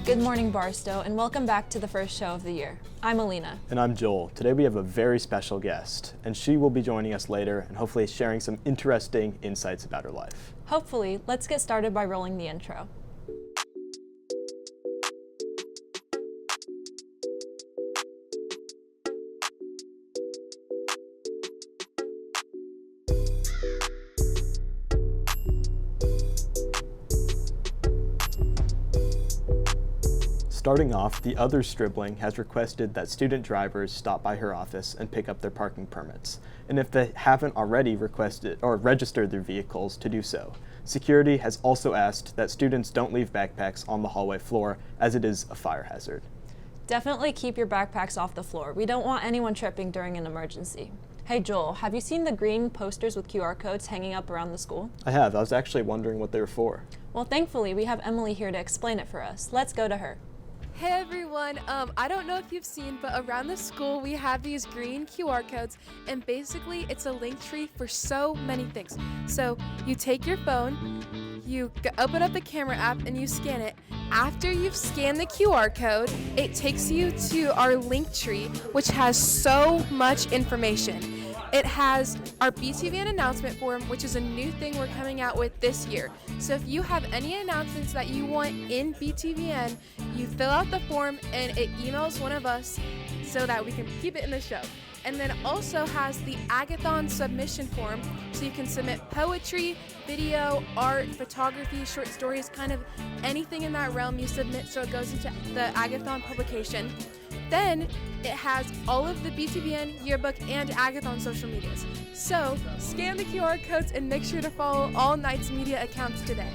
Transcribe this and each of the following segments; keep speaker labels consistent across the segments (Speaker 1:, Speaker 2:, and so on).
Speaker 1: Good morning, Barstow, and welcome back to the first show of the year. I'm Alina.
Speaker 2: And I'm Joel. Today we have a very special guest, and she will be joining us later and hopefully sharing some interesting insights about her life.
Speaker 1: Hopefully, let's get started by rolling the intro.
Speaker 2: Starting off, the other stribling has requested that student drivers stop by her office and pick up their parking permits, and if they haven't already requested or registered their vehicles, to do so. Security has also asked that students don't leave backpacks on the hallway floor, as it is a fire hazard.
Speaker 1: Definitely keep your backpacks off the floor. We don't want anyone tripping during an emergency. Hey Joel, have you seen the green posters with QR codes hanging up around the school?
Speaker 2: I have. I was actually wondering what they were for.
Speaker 1: Well, thankfully, we have Emily here to explain it for us. Let's go to her.
Speaker 3: Hey everyone, I don't know if you've seen, but around the school we have these green QR codes, and basically it's a link tree for so many things. So you take your phone, you open up the camera app and you scan it. After you've scanned the QR code, it takes you to our link tree, which has so much information. It has our BTVN announcement form, which is a new thing we're coming out with this year. So if you have any announcements that you want in BTVN, you fill out the form and it emails one of us so that we can keep it in the show. And then also has the Agathon submission form, so you can submit poetry, video, art, photography, short stories, kind of anything in that realm you submit, so it goes into the Agathon publication. Then it has all of the BTVN, yearbook, and Agathon social medias. So scan the QR codes and make sure to follow all Knight's media accounts today.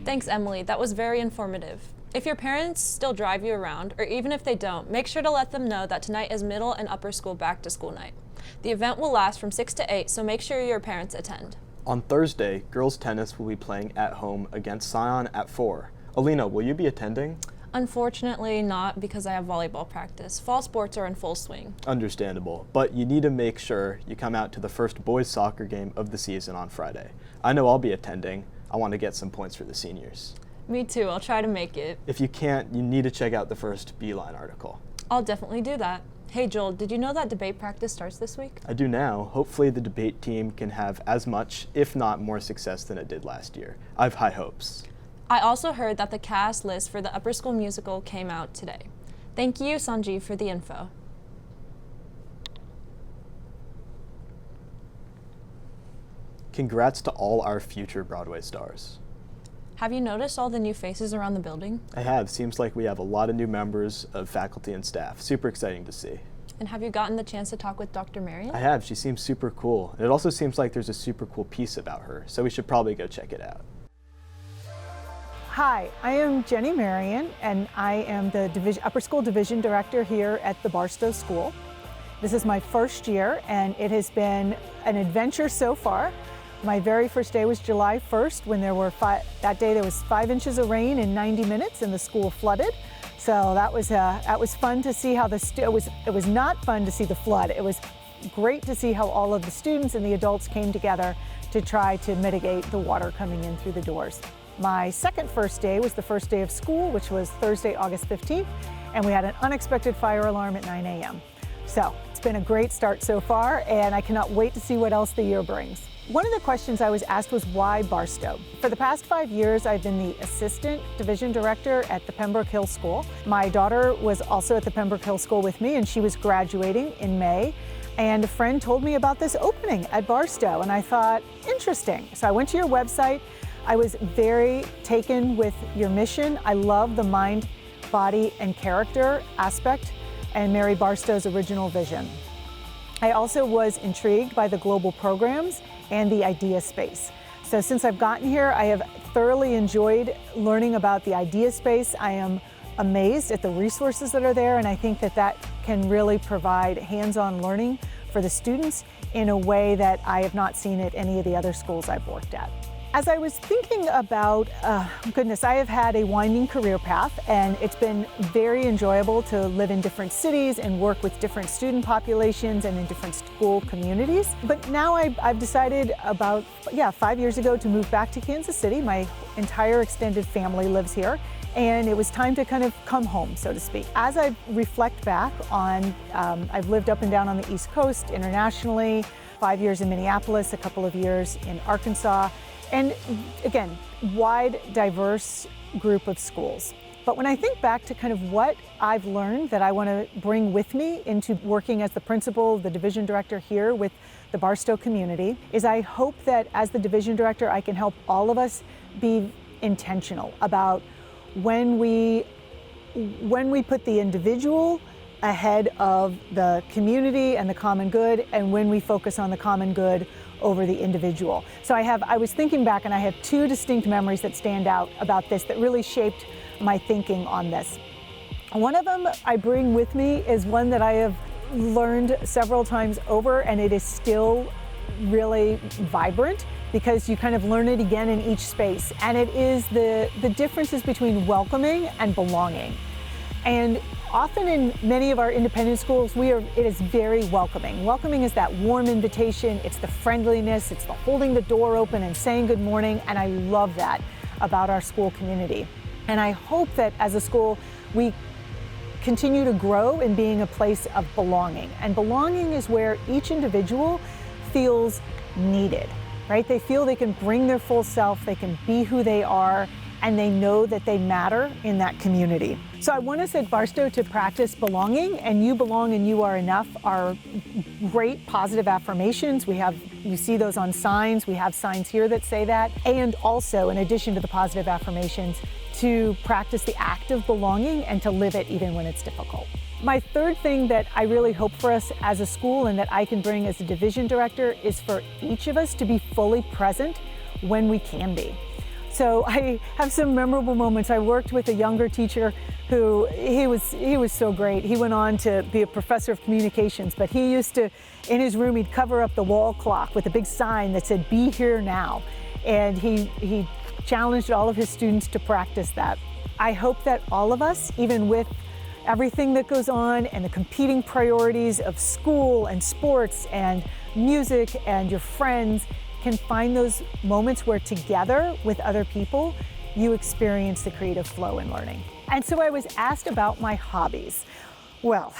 Speaker 1: Thanks, Emily. That was very informative. If your parents still drive you around, or even if they don't, make sure to let them know that tonight is middle and upper school back to school night. The event will last from 6 to 8, so make sure your parents attend.
Speaker 2: On Thursday, girls tennis will be playing at home against Scion at 4. Alina, will you be attending?
Speaker 1: Unfortunately not, because I have volleyball practice. Fall sports are in full swing.
Speaker 2: Understandable, but you need to make sure you come out to the first boys soccer game of the season on Friday. I know I'll be attending. I want to get some points for the seniors.
Speaker 1: Me too, I'll try to make it.
Speaker 2: If you can't, you need to check out the first Beeline article.
Speaker 1: I'll definitely do that. Hey Joel, did you know that debate practice starts this week?
Speaker 2: I do now. Hopefully the debate team can have as much, if not more success than it did last year. I have high hopes.
Speaker 1: I also heard that the cast list for the upper school musical came out today. Thank you, Sanjeev, for the info.
Speaker 2: Congrats to all our future Broadway stars.
Speaker 1: Have you noticed all the new faces around the building?
Speaker 2: I have. Seems like we have a lot of new members of faculty and staff. Super exciting to see.
Speaker 1: And have you gotten the chance to talk with Dr. Marion?
Speaker 2: I have. She seems super cool. And it also seems like there's a super cool piece about her, so we should probably go check it out.
Speaker 4: Hi, I am Jenny Marion, and I am the Upper School Division Director here at the Barstow School. This is my first year, and it has been an adventure so far. My very first day was July 1st, when there was 5 inches of rain in 90 minutes, and the school flooded. So that was fun to see how it was not fun to see the flood. It was great to see how all of the students and the adults came together to try to mitigate the water coming in through the doors. My first day was the first day of school, which was Thursday, August 15th, and we had an unexpected fire alarm at 9 a.m. So it's been a great start so far, and I cannot wait to see what else the year brings. One of the questions I was asked was, why Barstow? For the past 5 years, I've been the assistant division director at the Pembroke Hill School. My daughter was also at the Pembroke Hill School with me, and she was graduating in May. And a friend told me about this opening at Barstow, and I thought, interesting. So I went to your website. I was very taken with your mission. I love the mind, body, and character aspect and Mary Barstow's original vision. I also was intrigued by the global programs and the idea space. So since I've gotten here, I have thoroughly enjoyed learning about the idea space. I am amazed at the resources that are there, and I think that can really provide hands-on learning for the students in a way that I have not seen at any of the other schools I've worked at. As I was thinking about, goodness, I have had a winding career path, and it's been very enjoyable to live in different cities and work with different student populations and in different school communities. But now I've decided about, 5 years ago to move back to Kansas City. My entire extended family lives here, and it was time to kind of come home, so to speak. As I reflect back on, I've lived up and down on the East Coast internationally, 5 years in Minneapolis, a couple of years in Arkansas, and again, wide, diverse group of schools. But when I think back to kind of what I've learned that I want to bring with me into working as the principal, the division director here with the Barstow community, is I hope that as the division director, I can help all of us be intentional about when we put the individual ahead of the community and the common good, and when we focus on the common good over the individual. So I was thinking back, and I have two distinct memories that stand out about this that really shaped my thinking on this. One of them I bring with me is one that I have learned several times over, and it is still really vibrant because you kind of learn it again in each space. And it is the differences between welcoming and belonging. And often in many of our independent schools, it is very welcoming. Welcoming is that warm invitation, it's the friendliness, it's the holding the door open and saying good morning, and I love that about our school community. And I hope that as a school, we continue to grow in being a place of belonging. And belonging is where each individual feels needed, right? They feel they can bring their full self, they can be who they are, and they know that they matter in that community. So I want us at Barstow to practice belonging, and you belong and you are enough are great positive affirmations. You see those on signs. We have signs here that say that. And also, in addition to the positive affirmations, to practice the act of belonging and to live it even when it's difficult. My third thing that I really hope for us as a school and that I can bring as a division director is for each of us to be fully present when we can be. So I have some memorable moments. I worked with a younger teacher who, he was so great. He went on to be a professor of communications, but he used to, in his room, he'd cover up the wall clock with a big sign that said, "Be here now." And he challenged all of his students to practice that. I hope that all of us, even with everything that goes on and the competing priorities of school and sports and music and your friends, can find those moments where together with other people, you experience the creative flow in learning. And so I was asked about my hobbies. Well,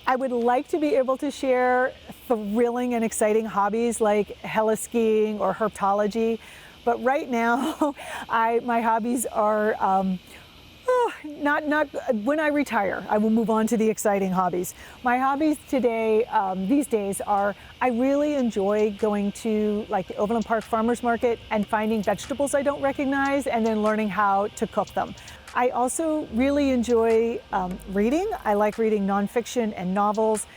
Speaker 4: I would like to be able to share thrilling and exciting hobbies like heli-skiing or herpetology, but right now, my hobbies are not when I retire, I will move on to the exciting hobbies. My hobbies today, these days, are I really enjoy going to like the Overland Park Farmers Market and finding vegetables I don't recognize and then learning how to cook them. I also really enjoy reading. I like reading nonfiction and novels,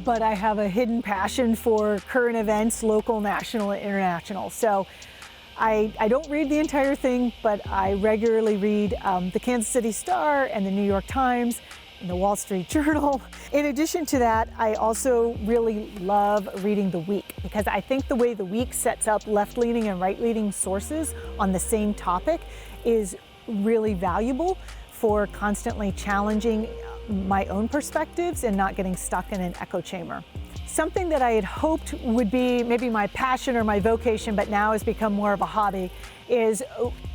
Speaker 4: but I have a hidden passion for current events, local, national, and international. So I don't read the entire thing, but I regularly read the Kansas City Star and the New York Times and the Wall Street Journal. In addition to that, I also really love reading The Week because I think the way The Week sets up left-leaning and right-leaning sources on the same topic is really valuable for constantly challenging my own perspectives and not getting stuck in an echo chamber. Something that I had hoped would be maybe my passion or my vocation, but now has become more of a hobby, is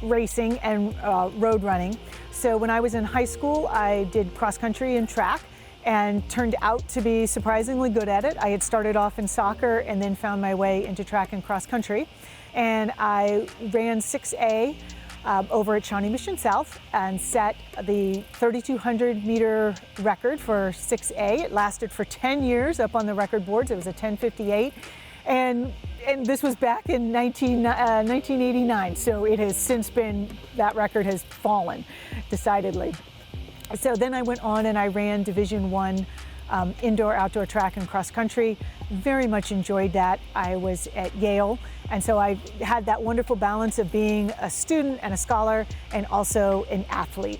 Speaker 4: racing and road running. So when I was in high school, I did cross country and track and turned out to be surprisingly good at it. I had started off in soccer and then found my way into track and cross country. And I ran 6A over at Shawnee Mission South and set the 3,200 meter record for 6A. It lasted for 10 years up on the record boards. It was a 10:58. And this was back in 1989. So it has since been, that record has fallen decidedly. So then I went on and I ran Division I indoor, outdoor track and cross country. Very much enjoyed that. I was at Yale, and so I had that wonderful balance of being a student and a scholar and also an athlete.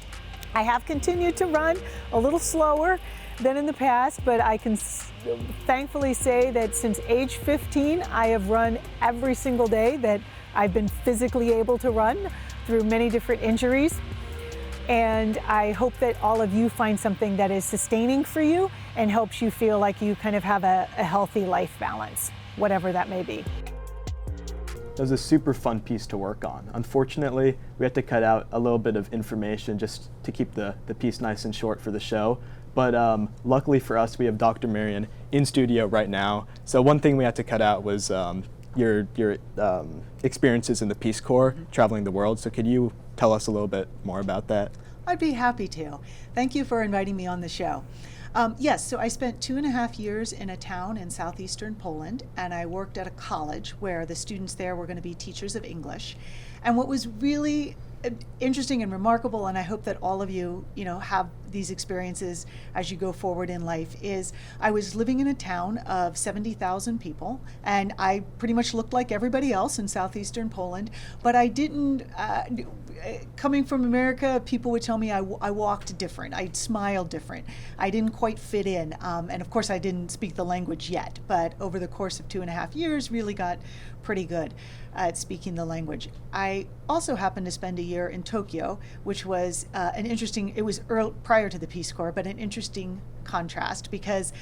Speaker 4: I have continued to run a little slower than in the past, but I can thankfully say that since age 15, I have run every single day that I've been physically able to run through many different injuries. And I hope that all of you find something that is sustaining for you and helps you feel like you kind of have a healthy life balance, whatever that may be.
Speaker 2: It was a super fun piece to work on. Unfortunately, we had to cut out a little bit of information just to keep the piece nice and short for the show. But luckily for us, we have Dr. Marion in studio right now. So one thing we had to cut out was your experiences in the Peace Corps, traveling the world. So could you tell us a little bit more about that?
Speaker 5: I'd be happy to. Thank you for inviting me on the show. Yes, so I spent 2.5 years in a town in southeastern Poland, and I worked at a college where the students there were going to be teachers of English. And what was really interesting and remarkable, and I hope that all of you, have these experiences as you go forward in life, is I was living in a town of 70,000 people, and I pretty much looked like everybody else in southeastern Poland, but I didn't, coming from America, people would tell me I walked different, I smiled different, I didn't quite fit in, and of course I didn't speak the language yet, but over the course of 2.5 years really got pretty good at speaking the language. I also happened to spend a year in Tokyo, which was it was prior to the Peace Corps, but an interesting contrast because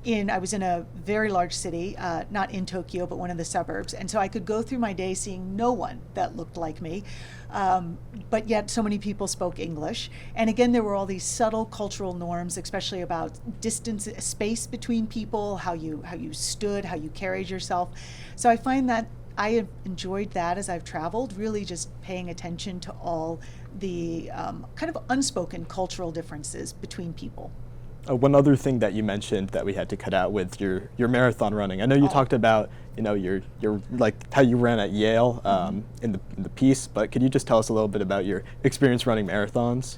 Speaker 5: I was in a very large city, not in Tokyo, but one of the suburbs, and so I could go through my day seeing no one that looked like me, but yet so many people spoke English. And again, there were all these subtle cultural norms, especially about distance, space between people, how you stood, how you carried yourself. So I find that I have enjoyed that as I've traveled, really just paying attention to all the kind of unspoken cultural differences between people.
Speaker 2: One other thing that you mentioned that we had to cut out with your marathon running. I know you talked about your like how you ran at Yale in the piece, but could you just tell us a little bit about your experience running marathons?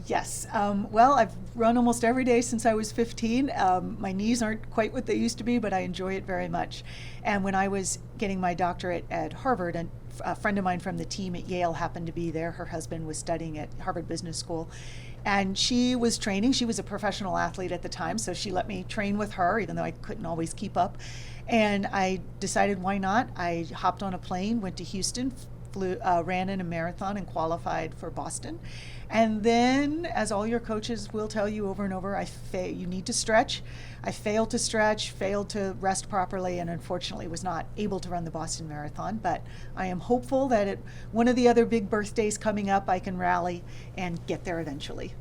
Speaker 5: Yes. Well, I've run almost every day since I was 15. My knees aren't quite what they used to be, but I enjoy it very much. And when I was getting my doctorate at Harvard, and a friend of mine from the team at Yale happened to be there. Her husband was studying at Harvard Business School. And she was training. She was a professional athlete at the time, so she let me train with her, even though I couldn't always keep up. And I decided, why not? I hopped on a plane, went to Houston, ran in a marathon and qualified for Boston. And then, as all your coaches will tell you over and over, you need to stretch. I failed to stretch, failed to rest properly, and unfortunately was not able to run the Boston Marathon. But I am hopeful that at one of the other big birthdays coming up, I can rally and get there eventually.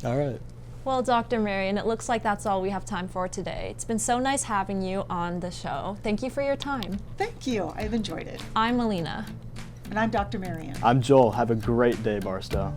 Speaker 2: All right.
Speaker 1: Well, Dr. Marion, it looks like that's all we have time for today. It's been so nice having you on the show. Thank you for your time.
Speaker 5: Thank you. I've enjoyed it.
Speaker 1: I'm Melina.
Speaker 5: And I'm Dr. Marion.
Speaker 2: I'm Joel. Have a great day, Barstow.